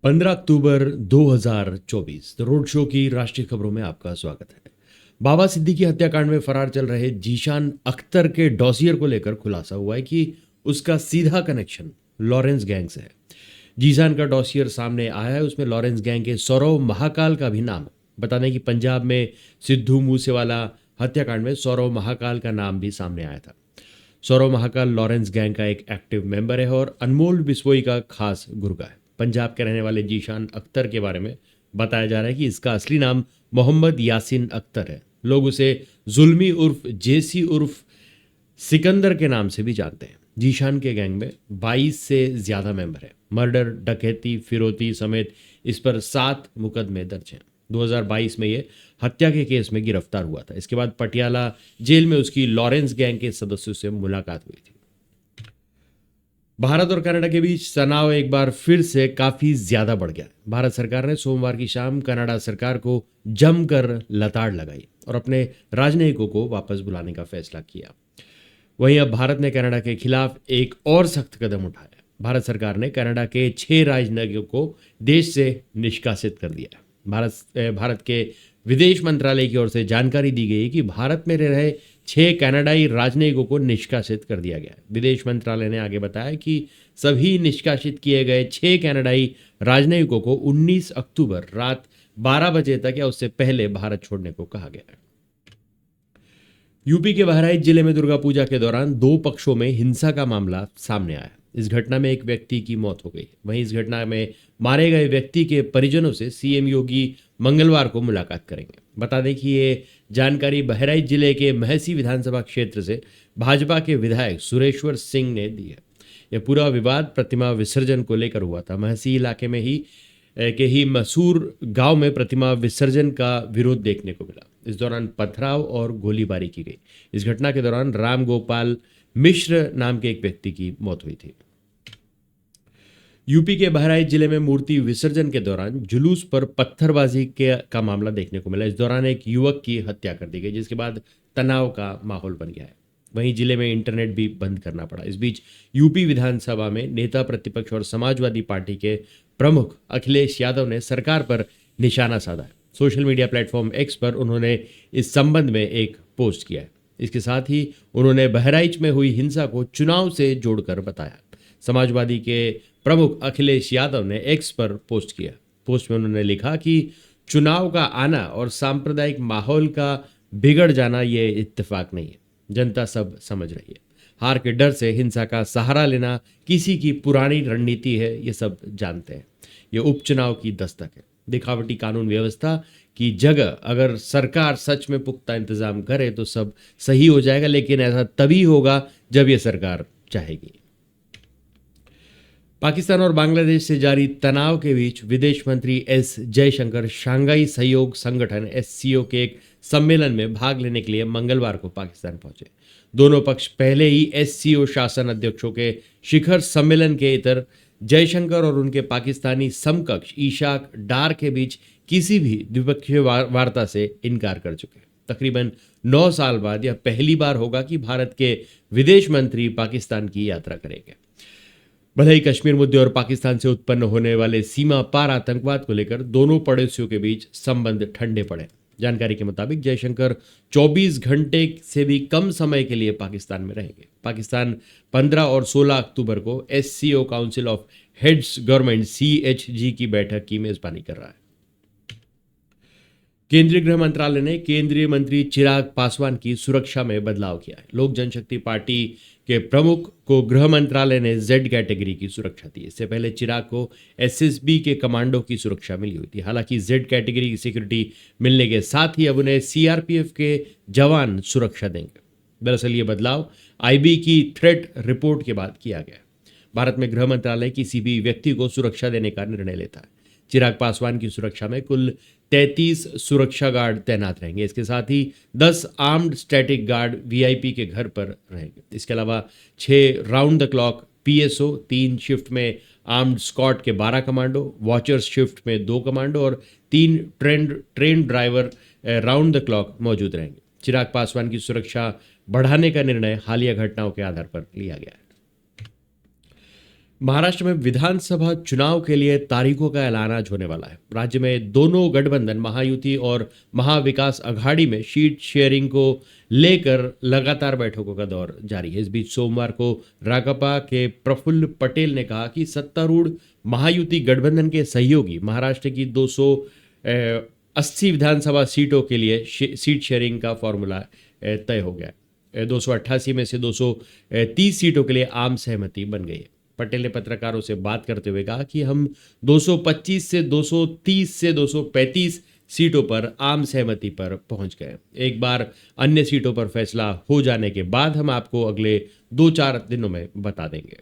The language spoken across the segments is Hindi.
15 अक्टूबर 2024 द रोड शो की राष्ट्रीय खबरों में आपका स्वागत है। बाबा सिद्दीकी हत्याकांड में फरार चल रहे जीशान अख्तर के डॉसियर को लेकर खुलासा हुआ है कि उसका सीधा कनेक्शन लॉरेंस गैंग से है। जीशान का डॉसियर सामने आया है, उसमें लॉरेंस गैंग के सौरव महाकाल का भी नाम है। बता दें कि पंजाब में सिद्धू मूसेवाला हत्याकांड में सौरव महाकाल का नाम भी सामने आया था। सौरव महाकाल लॉरेंस गैंग का एक एक्टिव मेंबर है और अनमोल बिश्नोई का खास गुर्गा है। पंजाब के रहने वाले जीशान अख्तर के बारे में बताया जा रहा है कि इसका असली नाम मोहम्मद यासिन अख्तर है। लोग उसे जुल्मी उर्फ जेसी उर्फ सिकंदर के नाम से भी जानते हैं। जीशान के गैंग में 22 से ज़्यादा मेंबर हैं। मर्डर, डकैती, फिरौती समेत इस पर 7 मुकदमे दर्ज हैं। 2022 में ये हत्या के केस में गिरफ्तार हुआ था। इसके बाद पटियाला जेल में उसकी लॉरेंस गैंग के सदस्यों से मुलाकात हुई थी। भारत और कनाडा के बीच तनाव एक बार फिर से काफी ज्यादा बढ़ गया। भारत सरकार ने सोमवार की शाम कनाडा सरकार को जमकर लताड़ लगाई और अपने राजनयिकों को वापस बुलाने का फैसला किया। वहीं अब भारत ने कनाडा के खिलाफ एक और सख्त कदम उठाया। भारत सरकार ने कनाडा के 6 राजनयिकों को देश से निष्कासित कर दिया। भारत के विदेश मंत्रालय की ओर से जानकारी दी गई कि भारत में रह रहे 6 कनाडाई राजनयिकों को निष्कासित कर दिया गया। विदेश मंत्रालय ने आगे बताया कि सभी निष्कासित किए गए 6 कनाडाई राजनयिकों को 19 अक्टूबर रात 12 बजे तक या उससे पहले भारत छोड़ने को कहा गया है। यूपी के बहराइच जिले में दुर्गा पूजा के दौरान 2 पक्षों में हिंसा का मामला सामने आया। इस घटना में एक व्यक्ति की मौत हो गई। वहीं इस घटना में मारे गए व्यक्ति के परिजनों से सीएम योगी मंगलवार को मुलाकात करेंगे। बता दें कि ये जानकारी बहराइच जिले के महसी विधानसभा क्षेत्र से भाजपा के विधायक सुरेश्वर सिंह ने दी है। यह पूरा विवाद प्रतिमा विसर्जन को लेकर हुआ था। महसी इलाके में ही मसूर गांव में प्रतिमा विसर्जन का विरोध देखने को मिला। इस दौरान पथराव और गोलीबारी की गई। इस घटना के दौरान राम गोपाल मिश्र नाम के एक व्यक्ति की मौत हुई थी। यूपी के बहराइच जिले में मूर्ति विसर्जन के दौरान जुलूस पर पत्थरबाजी का मामला देखने को मिला। इस दौरान एक युवक की हत्या कर दी गई, जिसके बाद तनाव का माहौल बन गया है। वहीं जिले में इंटरनेट भी बंद करना पड़ा। इस बीच यूपी विधानसभा में नेता प्रतिपक्ष और समाजवादी पार्टी के प्रमुख अखिलेश यादव ने सरकार पर निशाना साधा है। सोशल मीडिया प्लेटफॉर्म एक्स पर उन्होंने इस संबंध में एक पोस्ट किया है। इसके साथ ही उन्होंने बहराइच में हुई हिंसा को चुनाव से जोड़कर बताया। समाजवादी के प्रमुख अखिलेश यादव ने एक्स पर पोस्ट किया। पोस्ट में उन्होंने लिखा कि चुनाव का आना और सांप्रदायिक माहौल का बिगड़ जाना ये इत्तेफाक नहीं है। जनता सब समझ रही है। हार के डर से हिंसा का सहारा लेना किसी की पुरानी रणनीति है, ये सब जानते हैं। ये उपचुनाव की दस्तक है। दिखावटी कानून व्यवस्था की जगह अगर सरकार सच में पुख्ता इंतजाम करे तो सब सही हो जाएगा, लेकिन ऐसा तभी होगा जब ये सरकार चाहेगी। पाकिस्तान और बांग्लादेश से जारी तनाव के बीच विदेश मंत्री एस जयशंकर शंघाई सहयोग संगठन एससीओ के एक सम्मेलन में भाग लेने के लिए मंगलवार को पाकिस्तान पहुंचे। दोनों पक्ष पहले ही एससीओ शासन अध्यक्षों के शिखर सम्मेलन के इतर जयशंकर और उनके पाकिस्तानी समकक्ष ईशाक डार के बीच किसी भी द्विपक्षीय वार्ता से इनकार कर चुके हैं। तकरीबन 9 साल बाद यह पहली बार होगा कि भारत के विदेश मंत्री पाकिस्तान की यात्रा करेंगे। भले ही कश्मीर मुद्दे और पाकिस्तान से उत्पन्न होने वाले सीमा पार आतंकवाद को लेकर दोनों पड़ोसियों के बीच संबंध ठंडे पड़े। जानकारी के मुताबिक जयशंकर 24 घंटे से भी कम समय के लिए पाकिस्तान में रहेंगे। पाकिस्तान 15 और 16 अक्टूबर को SCO council of heads government CHG की बैठक की मेजबानी कर रहा है। केंद्रीय गृह मंत्रालय ने केंद्रीय मंत्री चिराग पासवान की सुरक्षा में बदलाव किया है। लोक जनशक्ति पार्टी के प्रमुख को गृह मंत्रालय ने जेड कैटेगरी की सुरक्षा दी। इससे पहले चिराग को एसएसबी के कमांडो की सुरक्षा मिली हुई थी। हालांकि जेड कैटेगरी की सिक्योरिटी मिलने के साथ ही अब उन्हें सीआरपीएफ के जवान सुरक्षा देंगे। दरअसल ये बदलाव आईबी की थ्रेट रिपोर्ट के बाद किया गया। भारत में गृह मंत्रालय किसी भी व्यक्ति को सुरक्षा देने का निर्णय लेता है। चिराग पासवान की सुरक्षा में कुल 33 सुरक्षा गार्ड तैनात रहेंगे। इसके साथ ही 10 आर्म्ड स्टैटिक गार्ड वीआईपी के घर पर रहेंगे। इसके अलावा 6 round the clock PSO, 3 shift में आर्म्ड स्क्वाड के 12 कमांडो, वॉचर्स शिफ्ट में 2 कमांडो और 3 train driver round the clock मौजूद रहेंगे। चिराग पासवान की सुरक्षा बढ़ाने का निर्णय हालिया घटनाओं के आधार पर लिया गया है। महाराष्ट्र में विधानसभा चुनाव के लिए तारीखों का ऐलान आज होने वाला है। राज्य में दोनों गठबंधन महायुति और महाविकास अघाड़ी में सीट शेयरिंग को लेकर लगातार बैठकों का दौर जारी है। इस बीच सोमवार को राकापा के प्रफुल्ल पटेल ने कहा कि सत्तारूढ़ महायुति गठबंधन के सहयोगी महाराष्ट्र की 280 विधानसभा सीटों के लिए सीट शेयरिंग का फॉर्मूला तय हो गया है। 288 में से 230 सीटों के लिए आम सहमति बन गई है। पटेल ने पत्रकारों से बात करते हुए कहा कि हम 225 से 230 से 235 सीटों पर आम सहमति पर पहुंच गए। एक बार अन्य सीटों पर फैसला हो जाने के बाद हम आपको अगले 2-4 दिनों में बता देंगे।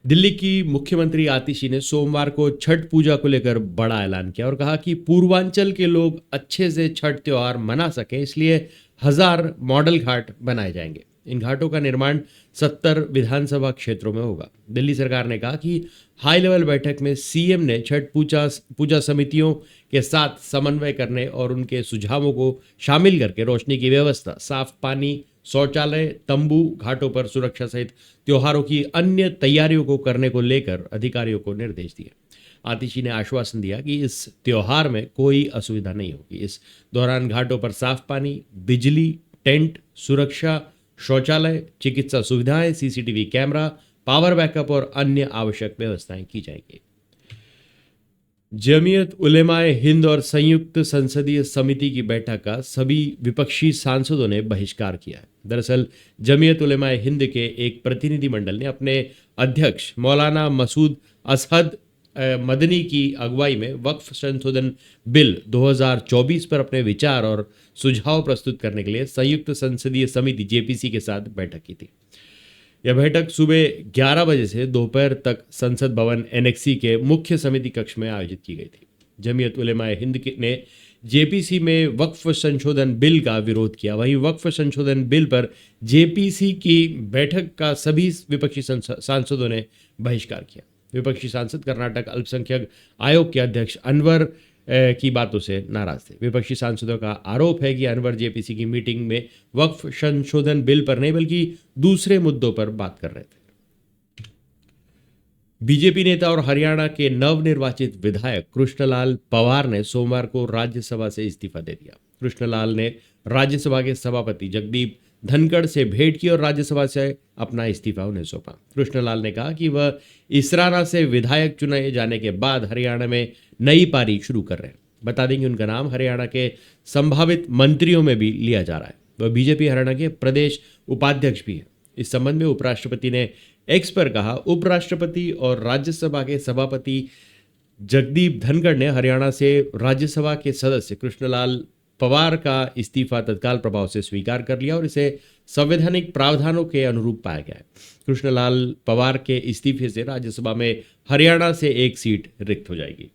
दिल्ली की मुख्यमंत्री आतिशी ने सोमवार को छठ पूजा को लेकर बड़ा ऐलान किया और कहा कि पूर्वांचल के लोग अच्छे से छठ त्योहार मना सकें, इसलिए 1000 मॉडल घाट बनाए जाएंगे। इन घाटों का निर्माण 70 विधानसभा क्षेत्रों में होगा। दिल्ली सरकार ने कहा कि हाई लेवल बैठक में सीएम ने छठ पूजा समितियों के साथ समन्वय करने और उनके सुझावों को शामिल करके रोशनी की व्यवस्था, साफ पानी, शौचालय, तंबू, घाटों पर सुरक्षा सहित त्योहारों की अन्य तैयारियों को करने को लेकर अधिकारियों को निर्देश दिए। आतिशी ने आश्वासन दिया कि इस त्योहार में कोई असुविधा नहीं होगी। इस दौरान घाटों पर साफ पानी, बिजली, टेंट, सुरक्षा, शौचालय, चिकित्सा सुविधाएं, सीसीटीवी कैमरा, पावर बैकअप और अन्य आवश्यक व्यवस्थाएं की जाएंगी। जमीयत उलेमाए हिंद और संयुक्त संसदीय समिति की बैठक का सभी विपक्षी सांसदों ने बहिष्कार किया है। दरअसल जमीयत उलेमाए हिंद के एक प्रतिनिधिमंडल ने अपने अध्यक्ष मौलाना मसूद असहद मदनी की अगुवाई में वक्फ संशोधन बिल 2024 पर अपने विचार और सुझाव प्रस्तुत करने के लिए संयुक्त संसदीय समिति जेपीसी के साथ बैठक की थी। यह बैठक सुबह 11 बजे से दोपहर तक संसद भवन एनेक्सी के मुख्य समिति कक्ष में आयोजित की गई थी। जमीयत उलेमाए हिंद ने जेपीसी में वक्फ संशोधन बिल का विरोध किया। वहीं वक्फ संशोधन बिल पर जेपीसी की बैठक का सभी विपक्षी सांसदों ने बहिष्कार किया। विपक्षी सांसद कर्नाटक अल्पसंख्यक आयोग के अध्यक्ष अनवर की बातों से नाराज थे। विपक्षी सांसदों का आरोप है कि अनवर जेपीसी की मीटिंग में वक्फ संशोधन बिल पर नहीं बल्कि दूसरे मुद्दों पर बात कर रहे थे। बीजेपी नेता और हरियाणा के नवनिर्वाचित विधायक कृष्णलाल पवार ने सोमवार को राज्यसभा से इस्तीफा दे दिया। कृष्णलाल ने राज्यसभा के सभापति जगदीप धनखड़ से भेंट की और राज्यसभा से अपना इस्तीफा उन्हें सौंपा। कृष्णलाल ने कहा कि वह इसराना से विधायक चुने जाने के बाद हरियाणा में नई पारी शुरू कर रहे हैं। बता दें कि उनका नाम हरियाणा के संभावित मंत्रियों में भी लिया जा रहा है। वह बीजेपी हरियाणा के प्रदेश उपाध्यक्ष भी है। इस संबंध में उपराष्ट्रपति ने एक्स पर कहा, उपराष्ट्रपति और राज्यसभा के सभापति जगदीप धनखड़ ने हरियाणा से राज्यसभा के सदस्य कृष्णलाल पवार का इस्तीफा तत्काल प्रभाव से स्वीकार कर लिया और इसे संवैधानिक प्रावधानों के अनुरूप पाया गया है। कृष्णलाल पवार के इस्तीफे से राज्यसभा में हरियाणा से एक सीट रिक्त हो जाएगी।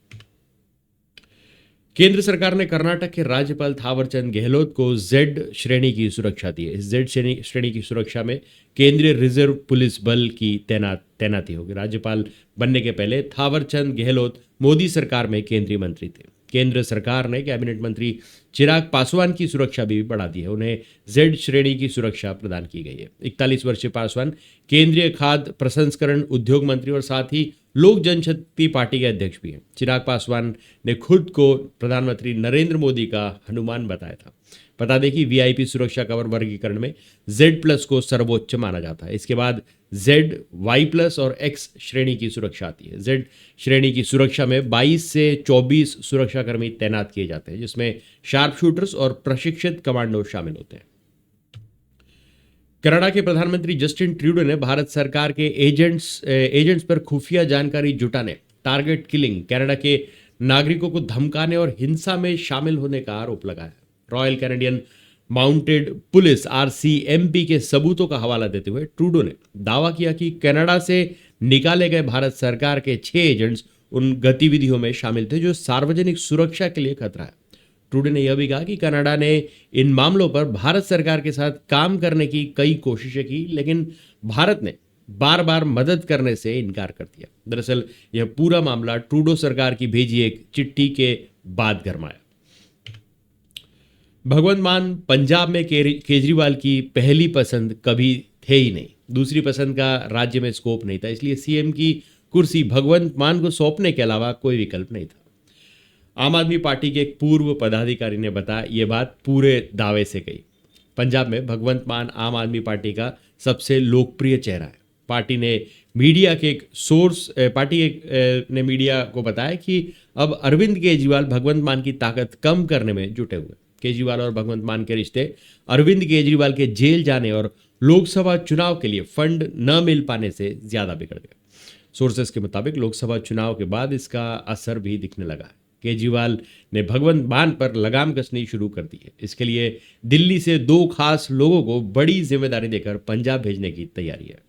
केंद्र सरकार ने कर्नाटक के राज्यपाल थावरचंद गहलोत को जेड श्रेणी की सुरक्षा दी है। इस जेड श्रेणी की सुरक्षा में केंद्रीय रिजर्व पुलिस बल की तैनाती होगी। राज्यपाल बनने के पहले थावरचंद गहलोत मोदी सरकार में केंद्रीय मंत्री थे। केंद्र सरकार ने कैबिनेट मंत्री चिराग पासवान की सुरक्षा भी बढ़ा दी है। उन्हें जेड श्रेणी की सुरक्षा प्रदान की गई है। 41 वर्षीय पासवान केंद्रीय खाद्य प्रसंस्करण उद्योग मंत्री और साथ ही लोक जनशक्ति पार्टी के अध्यक्ष भी हैं। चिराग पासवान ने खुद को प्रधानमंत्री नरेंद्र मोदी का हनुमान बताया था। बता दें कि वीआईपी सुरक्षा कवर वर्गीकरण में Z+ को सर्वोच्च माना जाता है। इसके बाद Z, Y+ और X श्रेणी की सुरक्षा आती है। Z श्रेणी की सुरक्षा में 22 से 24 सुरक्षाकर्मी तैनात किए जाते हैं, जिसमें शार्प शूटर्स और प्रशिक्षित कमांडो शामिल होते हैं। कनाडा के प्रधानमंत्री जस्टिन ट्रूडो ने भारत सरकार के एजेंट्स पर खुफिया जानकारी जुटाने, टारगेट किलिंग, कनाडा के नागरिकों को धमकाने और हिंसा में शामिल होने का आरोप लगाया। Royal Canadian mounted police RCMP के सबूतों का हवाला देते हुए ट्रूडो ने दावा किया कि कनाडा से निकाले गए भारत सरकार के 6 एजेंट्स उन गतिविधियों में शामिल थे जो सार्वजनिक सुरक्षा के लिए खतरा है। ट्रूडो ने यह भी कहा कि कनाडा ने इन मामलों पर भारत सरकार के साथ काम करने की कई कोशिशें की, लेकिन भारत ने बार बार मदद करने से इनकार कर दिया। दरअसल यह पूरा मामला ट्रूडो सरकार की भेजी एक चिट्ठी के बाद गरमाया। भगवंत मान पंजाब में केजरीवाल की पहली पसंद कभी थे ही नहीं। दूसरी पसंद का राज्य में स्कोप नहीं था, इसलिए सीएम की कुर्सी भगवंत मान को सौंपने के अलावा कोई विकल्प नहीं था। आम आदमी पार्टी के एक पूर्व पदाधिकारी ने बताया, ये बात पूरे दावे से कही। पंजाब में भगवंत मान आम आदमी पार्टी का सबसे लोकप्रिय चेहरा है। पार्टी ने मीडिया ने मीडिया को बताया कि अब अरविंद केजरीवाल भगवंत मान की ताकत कम करने में जुटे हुए। केजरीवाल और भगवंत मान के रिश्ते अरविंद केजरीवाल के जेल जाने और लोकसभा चुनाव के लिए फंड न मिल पाने से ज्यादा बिगड़ गए। सोर्सेस के मुताबिक लोकसभा चुनाव के बाद इसका असर भी दिखने लगा है। केजरीवाल ने भगवंत मान पर लगाम कसनी शुरू कर दी है। इसके लिए दिल्ली से 2 खास लोगों को बड़ी जिम्मेदारी देकर पंजाब भेजने की तैयारी है।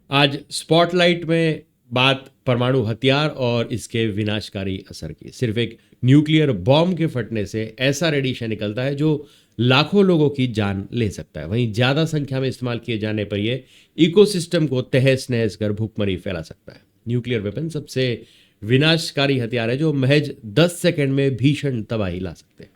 आज स्पॉटलाइट में बात परमाणु हथियार और इसके विनाशकारी असर की। सिर्फ एक न्यूक्लियर बॉम्ब के फटने से ऐसा रेडिएशन निकलता है जो लाखों लोगों की जान ले सकता है। वहीं ज्यादा संख्या में इस्तेमाल किए जाने पर यह इकोसिस्टम को तहस नहस कर भूखमरी फैला सकता है। न्यूक्लियर वेपन सबसे विनाशकारी हथियार है जो महज 10 सेकंड में भीषण तबाही ला सकते हैं।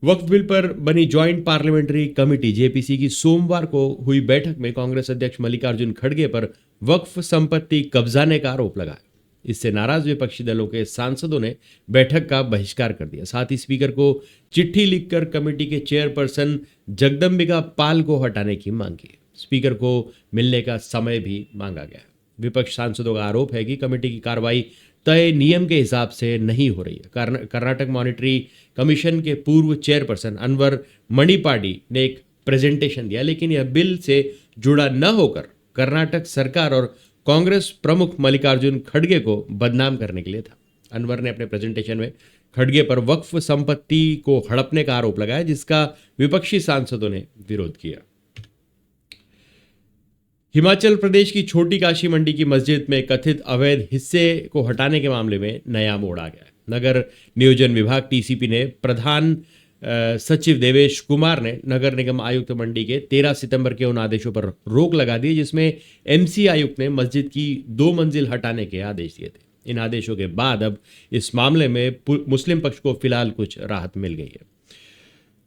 वक्फ बिल पर बनी ज्वाइंट पार्लियामेंट्री कमेटी जेपीसी की सोमवार को हुई बैठक में कांग्रेस अध्यक्ष मल्लिकार्जुन खड़गे पर वक्फ संपत्ति कब्जाने का आरोप लगाया। इससे नाराज विपक्षी दलों के सांसदों ने बैठक का बहिष्कार कर दिया। साथ ही स्पीकर को चिट्ठी लिखकर कमेटी के चेयरपर्सन जगदम्बिका पाल को हटाने की मांग की। स्पीकर को मिलने का समय भी मांगा गया। विपक्ष सांसदों का आरोप है कि कमेटी की कार्रवाई तय नियम के हिसाब से नहीं हो रही है। कर्नाटक मॉनिटरी कमीशन के पूर्व चेयरपर्सन अनवर मणिपाडी ने एक प्रेजेंटेशन दिया, लेकिन यह बिल से जुड़ा न होकर कर्नाटक सरकार और कांग्रेस प्रमुख मल्लिकार्जुन खड़गे को बदनाम करने के लिए था। अनवर ने अपने प्रेजेंटेशन में खड़गे पर वक्फ संपत्ति को हड़पने का आरोप लगाया, जिसका विपक्षी सांसदों ने विरोध किया। हिमाचल प्रदेश की छोटी काशी मंडी की मस्जिद में कथित अवैध हिस्से को हटाने के मामले में नया मोड़ आ गया है। नगर नियोजन विभाग टीसीपी ने प्रधान सचिव देवेश कुमार ने नगर निगम आयुक्त मंडी के 13 सितंबर के उन आदेशों पर रोक लगा दी जिसमें एमसी आयुक्त ने मस्जिद की 2 मंजिल हटाने के आदेश दिए थे। इन आदेशों के बाद अब इस मामले में मुस्लिम पक्ष को फिलहाल कुछ राहत मिल गई है।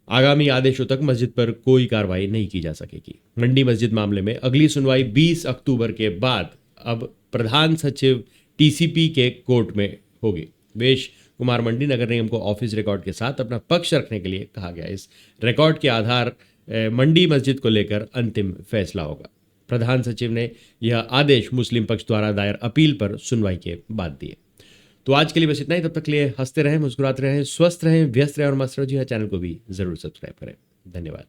आगामी आदेशों तक मस्जिद पर कोई कार्रवाई नहीं की जा सकेगी। मंडी मस्जिद मामले में अगली सुनवाई 20 अक्टूबर के बाद अब प्रधान सचिव टीसीपी के कोर्ट में होगी। देवेश कुमार मंडी नगर निगम को ऑफिस रिकॉर्ड के साथ अपना पक्ष रखने के लिए कहा गया। इस रिकॉर्ड के आधार मंडी मस्जिद को लेकर अंतिम फैसला होगा। प्रधान सचिव ने यह आदेश मुस्लिम पक्ष द्वारा दायर अपील पर सुनवाई के बाद दिए। तो आज के लिए बस इतना ही। तब तक के लिए हंसते रहें, मुस्कुराते रहें, स्वस्थ रहें, व्यस्त रहें और मस्त रहें। जी हाँ, चैनल को भी जरूर सब्सक्राइब करें। धन्यवाद।